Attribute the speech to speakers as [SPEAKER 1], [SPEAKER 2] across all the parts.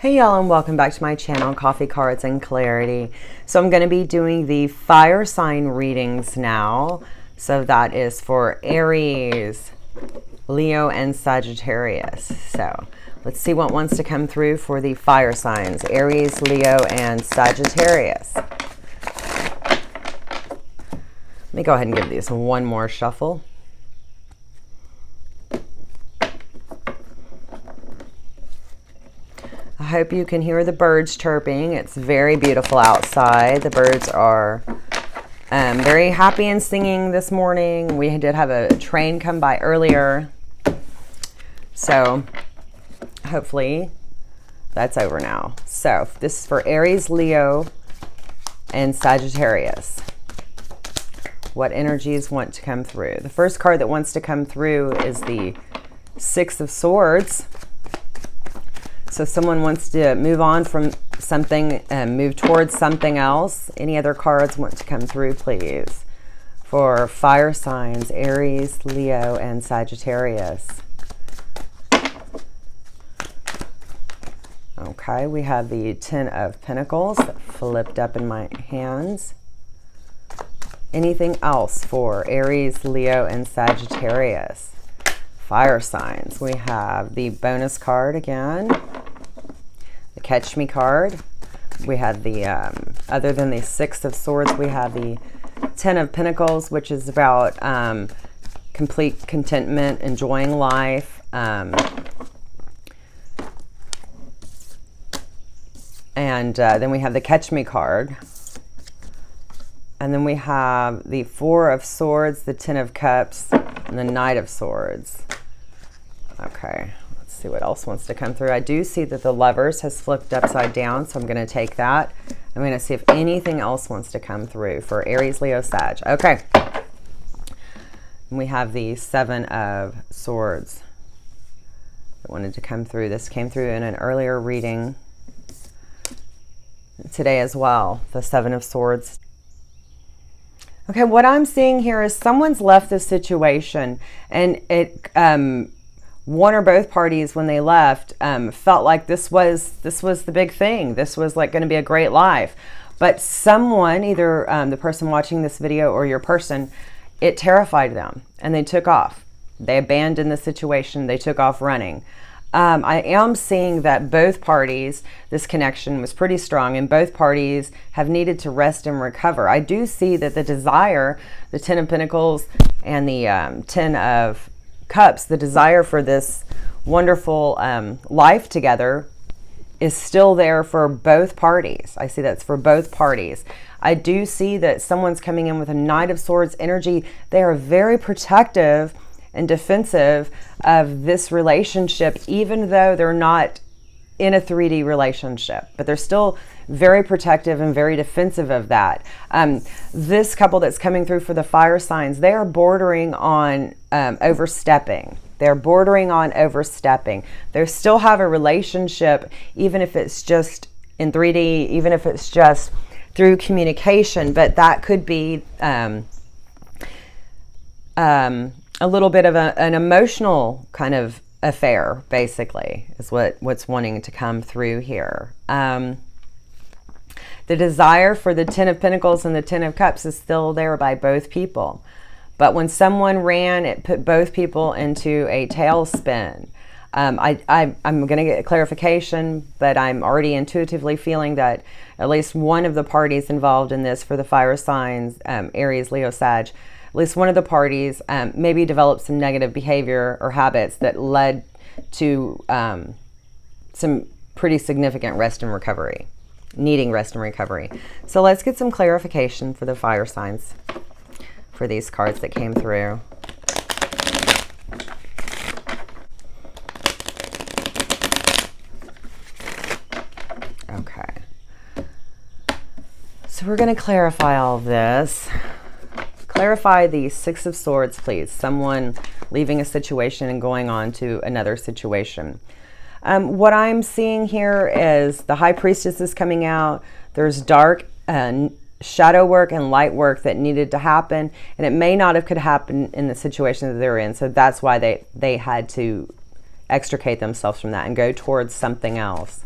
[SPEAKER 1] Hey y'all, and welcome back to my channel, Coffee Cards and Clarity. So I'm going to be doing the fire sign readings now. So that is for Aries, Leo, and Sagittarius. So let's see what wants to come through for the fire signs, Aries, Leo, and Sagittarius. Let me go ahead and give these one more shuffle. I hope you can hear the birds chirping. It's very beautiful outside. The birds are very happy and singing this morning. We did have a train come by earlier. So hopefully that's over now. So this is for Aries, Leo, and Sagittarius. What energies want to come through? The first card that wants to come through is the Six of Swords. So someone wants to move on from something and move towards something else. Any other cards want to come through, please? For fire signs, Aries, Leo, and Sagittarius. Okay, we have the Ten of Pentacles flipped up in my hands. Anything else for Aries, Leo, and Sagittarius? Fire signs. We have the bonus card again. The Catch Me card. We have the, other than the Six of Swords, we have the Ten of Pentacles, which is about complete contentment, enjoying life. Then we have the Catch Me card. And then we have the Four of Swords, the Ten of Cups, and the Knight of Swords. Okay, let's see what else wants to come through. I do see that the Lovers has flipped upside down, so I'm going to take that. I'm going to see if anything else wants to come through for Aries, Leo, Sag. Okay. And we have the Seven of Swords that wanted to come through. This came through in an earlier reading today as well, the Seven of Swords. Okay, what I'm seeing here is someone's left this situation, and it one or both parties, when they left, felt like this was the big thing. This was like going to be a great life. But someone, either the person watching this video or your person, it terrified them, and they took off. They abandoned the situation. They took off running. I am seeing that both parties, this connection was pretty strong, and both parties have needed to rest and recover. I do see that the desire, the Ten of Pentacles and the Ten of Cups, the desire for this wonderful life together is still there for both parties. I see that's for both parties. I do see that someone's coming in with a Knight of Swords energy. They are very protective and defensive of this relationship, even though they're not in a 3D relationship, but they're still very protective and very defensive of that. This couple that's coming through for the fire signs, they are bordering on overstepping. They're bordering on overstepping. They still have a relationship, even if it's just in 3D, even if it's just through communication, but that could be a little bit of an emotional kind of affair, basically, is what's wanting to come through here. The desire for the Ten of Pentacles and the Ten of Cups is still there by both people. But when someone ran, it put both people into a tailspin. I'm going to get clarification, but I'm already intuitively feeling that at least one of the parties involved in this for the fire signs, Aries, Leo, Sag, at least one of the parties maybe developed some negative behavior or habits that led to some pretty significant rest and recovery, needing rest and recovery. So let's get some clarification for the fire signs for these cards that came through. Okay. So we're going to clarify all of this. Clarify the Six of Swords, please. Someone leaving a situation and going on to another situation. What I'm seeing here is the High Priestess is coming out. There's dark shadow work and light work that needed to happen, and it may not have could happen in the situation that they're in. So that's why they had to extricate themselves from that and go towards something else.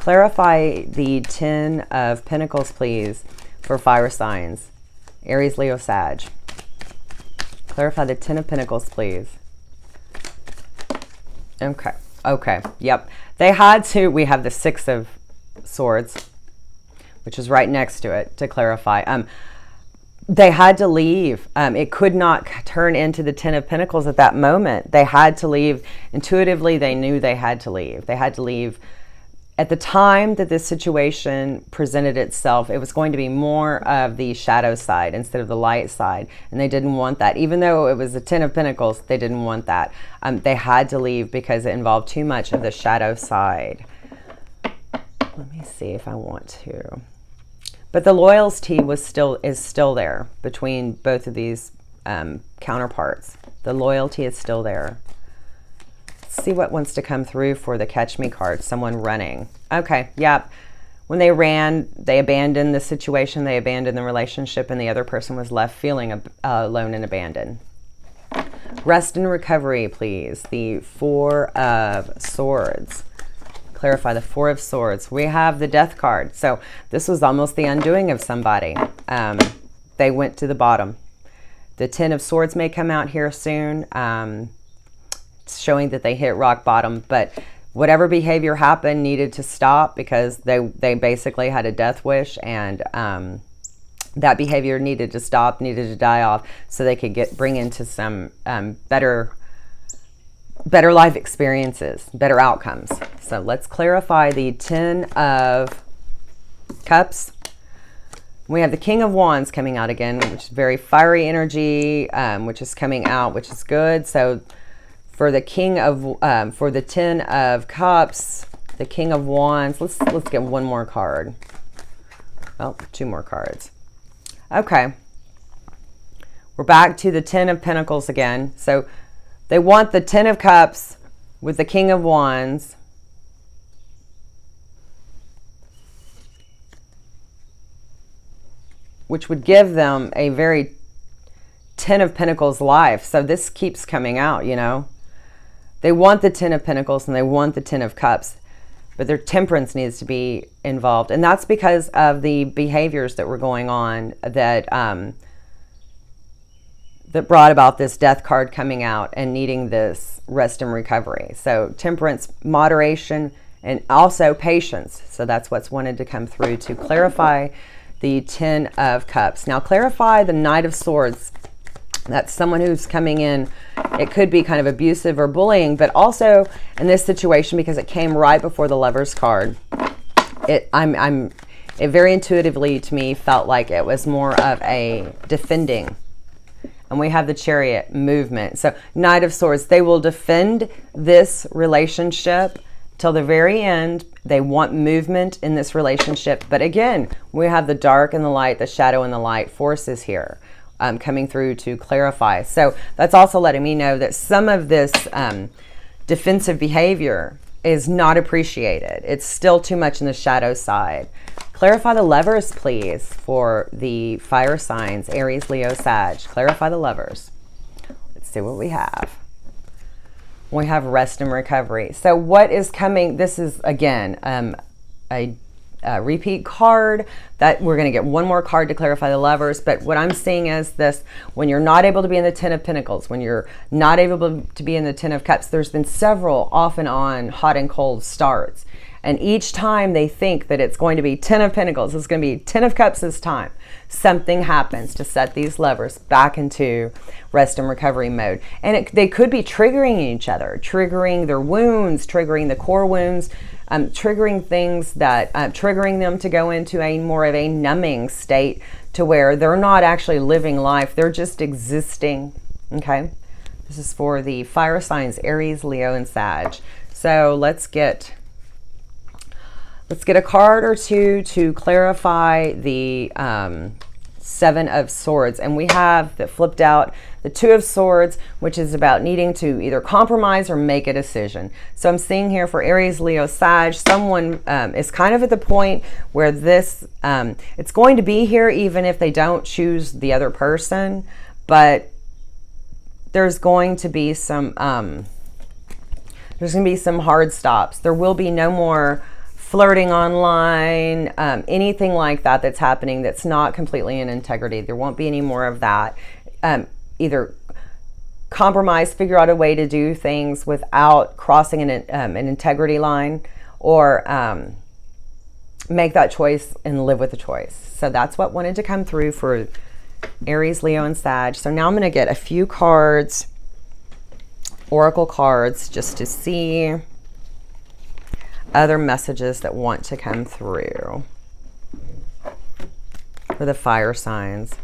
[SPEAKER 1] Clarify the 10 of Pentacles, please, for fire signs. Aries, Leo, Sag. Clarify the 10 of Pentacles, please. Okay. Okay. Yep. They had to. We have the 6 of Swords, which is right next to it, to clarify. They had to leave. It could not turn into the 10 of Pentacles at that moment. They had to leave. Intuitively, they knew they had to leave. They had to leave. At the time that this situation presented itself, it was going to be more of the shadow side instead of the light side. And they didn't want that. Even though it was the 10 of Pentacles, they didn't want that. They had to leave because it involved too much of the shadow side. Let me see if I want to. But the loyalty is still there between both of these counterparts. The loyalty is still there. See what wants to come through for the Catch Me card. Someone running. Okay, yep. When they ran, they abandoned the situation, they abandoned the relationship, and the other person was left feeling alone and abandoned. Rest and recovery, please. The 4 of Swords. Clarify the 4 of Swords. We have the Death card. So this was almost the undoing of somebody. They went to the bottom. The 10 of Swords may come out here soon. Showing that they hit rock bottom, but whatever behavior happened needed to stop because they basically had a death wish, and that behavior needed to stop, needed to die off, so they could bring into some better life experiences, better outcomes. So let's clarify the 10 of Cups. We have the King of Wands coming out again, which is very fiery energy, which is coming out, which is good. So for the for the 10 of Cups, the King of Wands, let's get one more card. Well, 2 more cards. Okay. We're back to the 10 of Pentacles again. So they want the 10 of Cups with the King of Wands. Which would give them a very 10 of Pentacles life. So this keeps coming out, you know. They want the 10 of Pentacles and they want the 10 of Cups, but their temperance needs to be involved. And that's because of the behaviors that were going on that that brought about this Death card coming out and needing this rest and recovery. So temperance, moderation, and also patience. So that's what's wanted to come through to clarify the 10 of Cups. Now clarify the Knight of Swords. That's someone who's coming in. It could be kind of abusive or bullying, but also in this situation, because it came right before the Lovers card, it very intuitively to me felt like it was more of a defending. And we have the Chariot movement. So Knight of Swords, they will defend this relationship till the very end. They want movement in this relationship. But again, we have the dark and the light, the shadow and the light forces here. Coming through to clarify. So that's also letting me know that some of this defensive behavior is not appreciated. It's still too much in the shadow side. Clarify the Lovers, please, for the fire signs, Aries, Leo, Sag. Clarify the Lovers. Let's see what we have. We have rest and recovery. So what is coming? This is, again, a repeat card that we're going to get one more card to clarify the Lovers. But what I'm seeing is this: when you're not able to be in the 10 of Pentacles, when you're not able to be in the 10 of Cups, there's been several off and on hot and cold starts. And each time they think that it's going to be 10 of Pentacles, it's going to be 10 of Cups this time, something happens to set these lovers back into rest and recovery mode. And they could be triggering each other, triggering their wounds, triggering the core wounds, triggering things that, triggering them to go into a more of a numbing state to where they're not actually living life. They're just existing. Okay. This is for the fire signs, Aries, Leo, and Sag. So let's get a card or two to clarify the 7 of Swords. And we have that flipped out the 2 of Swords, which is about needing to either compromise or make a decision. So I'm seeing here for Aries, Leo, Sag, someone is kind of at the point where this, it's going to be here even if they don't choose the other person, but there's going to be some hard stops. There will be no more flirting online, anything like that that's happening that's not completely in integrity. There won't be any more of that. Either compromise, figure out a way to do things without crossing an integrity line, or make that choice and live with the choice. So that's what wanted to come through for Aries, Leo, and Sag. So now I'm going to get a few cards, oracle cards, just to see other messages that want to come through for the fire signs.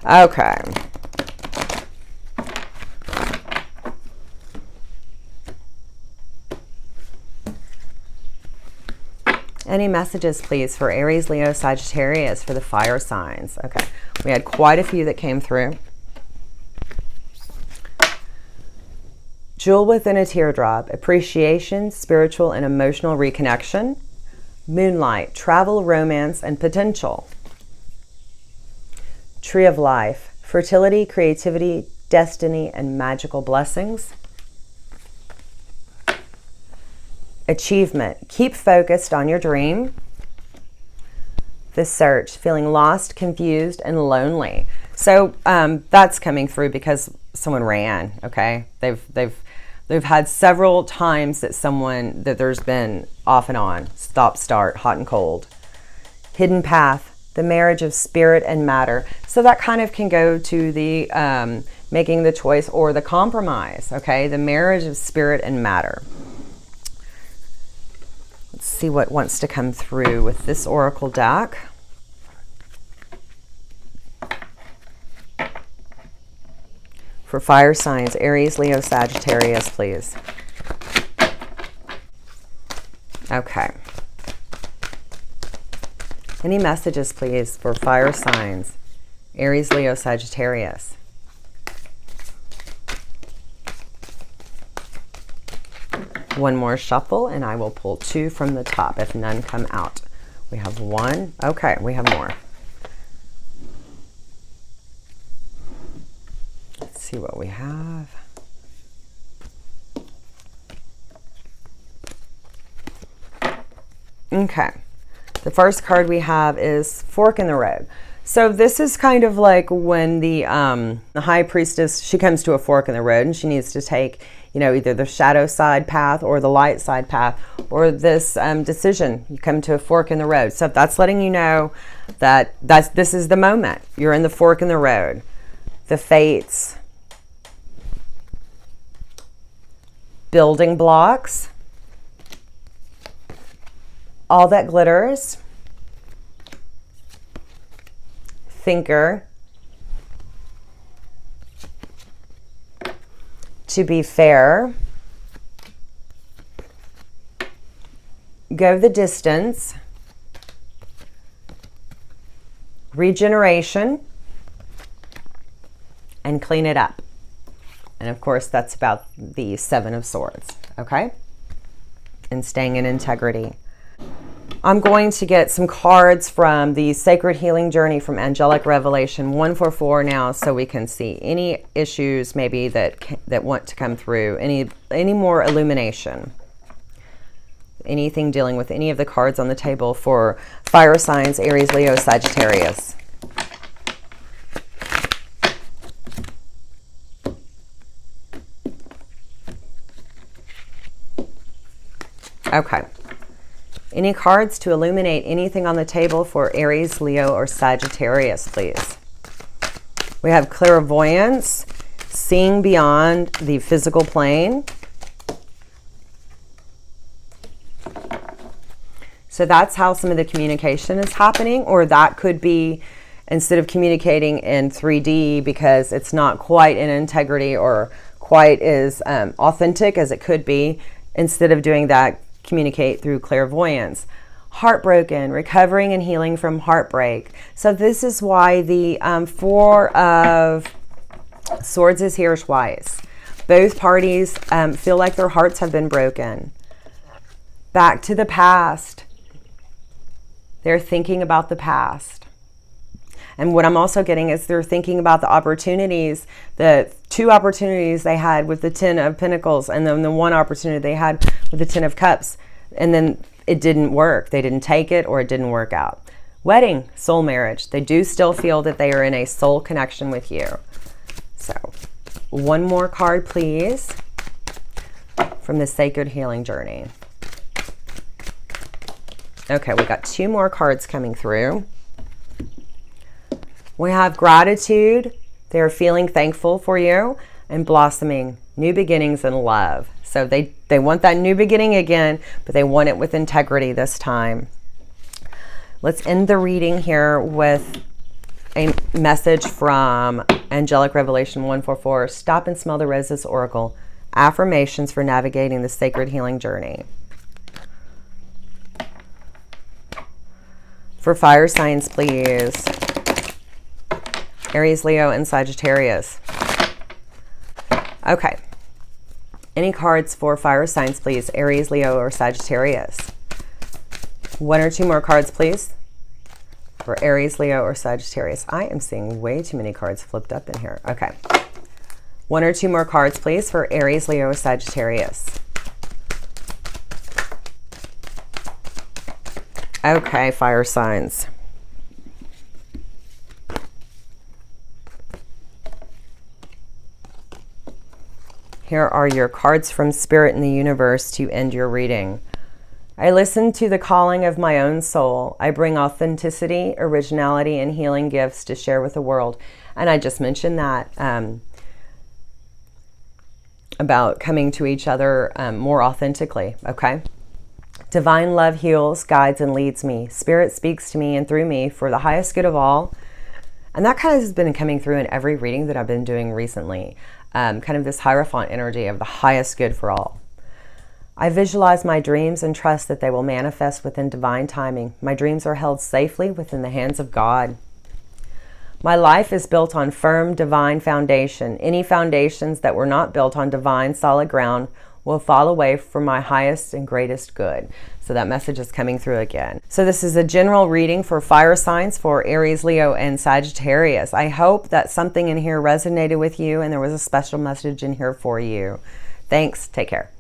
[SPEAKER 1] Okay. Any messages, please, for Aries, Leo, Sagittarius for the fire signs? Okay. We had quite a few that came through. Jewel within a teardrop. Appreciation, spiritual and emotional reconnection. Moonlight, travel, romance, and potential. Tree of life. Fertility, creativity, destiny, and magical blessings. Achievement. Keep focused on your dream. The search. Feeling lost, confused, and lonely. So that's coming through because someone ran. Okay, they've had several times that there's been off and on, stop, start, hot and cold. Hidden path. The marriage of spirit and matter. So that kind of can go to the making the choice or the compromise. Okay, the marriage of spirit and matter. Let's see what wants to come through with this oracle deck. For fire signs, Aries, Leo, Sagittarius, please. Okay. Any messages, please, for fire signs, Aries, Leo, Sagittarius. One more shuffle, and I will pull two from the top if none come out. We have one. Okay, we have more. Let's see what we have. Okay. The first card we have is Fork in the Road. So this is kind of like when the high priestess, she comes to a fork in the road and she needs to take, either the shadow side path or the light side path, or this decision. You come to a fork in the road. So that's letting you know that this is the moment. You're in the fork in the road. The fates. Building blocks. All that glitters. Thinker. To be fair. Go the distance. Regeneration. And clean it up. And of course, that's about the Seven of Swords, okay? And staying in integrity. I'm going to get some cards from the Sacred Healing Journey from Angelic Revelation 144 now, so we can see any issues maybe that want to come through, any more illumination, anything dealing with any of the cards on the table for fire signs, Aries, Leo, Sagittarius. Okay. Any cards to illuminate anything on the table for Aries, Leo, or Sagittarius, please? We have clairvoyance, seeing beyond the physical plane. So that's how some of the communication is happening, or that could be instead of communicating in 3D because it's not quite in integrity or quite as authentic as it could be, instead of doing that, communicate through clairvoyance. Heartbroken, recovering and healing from heartbreak. So this is why the Four of Swords is here twice. Both parties feel like their hearts have been broken. Back to the past. They're thinking about the past. And what I'm also getting is they're thinking about the opportunities, the 2 opportunities they had with the 10 of Pentacles, and then the 1 opportunity they had with the 10 of Cups. And then it didn't work. They didn't take it, or it didn't work out. Wedding, soul marriage. They do still feel that they are in a soul connection with you. So, one more card, please, from the Sacred Healing Journey. Okay, we got 2 more cards coming through. We have gratitude. They're feeling thankful for you, and blossoming, new beginnings and love. So they want that new beginning again, but they want it with integrity this time. Let's end the reading here with a message from Angelic Revelation 144. Stop and smell the roses, Oracle. Affirmations for navigating the sacred healing journey. For fire signs, please. Aries, Leo, and Sagittarius. Okay. Any cards for fire signs, please? Aries, Leo, or Sagittarius. 1 or 2 more cards, please. For Aries, Leo, or Sagittarius. I am seeing way too many cards flipped up in here. Okay. 1 or 2 more cards, please, for Aries, Leo, or Sagittarius. Okay, fire signs. Here are your cards from Spirit and the universe to end your reading. I listen to the calling of my own soul. I bring authenticity, originality, and healing gifts to share with the world. And I just mentioned that about coming to each other more authentically, okay? Divine love heals, guides, and leads me. Spirit speaks to me and through me for the highest good of all. And that kind of has been coming through in every reading that I've been doing recently. Kind of this Hierophant energy of the highest good for all. I visualize my dreams and trust that they will manifest within divine timing. My dreams are held safely within the hands of God. My life is built on firm divine foundation. Any foundations that were not built on divine solid ground will fall away for my highest and greatest good. So that message is coming through again. So this is a general reading for fire signs for Aries, Leo, and Sagittarius. I hope that something in here resonated with you and there was a special message in here for you. Thanks. Take care.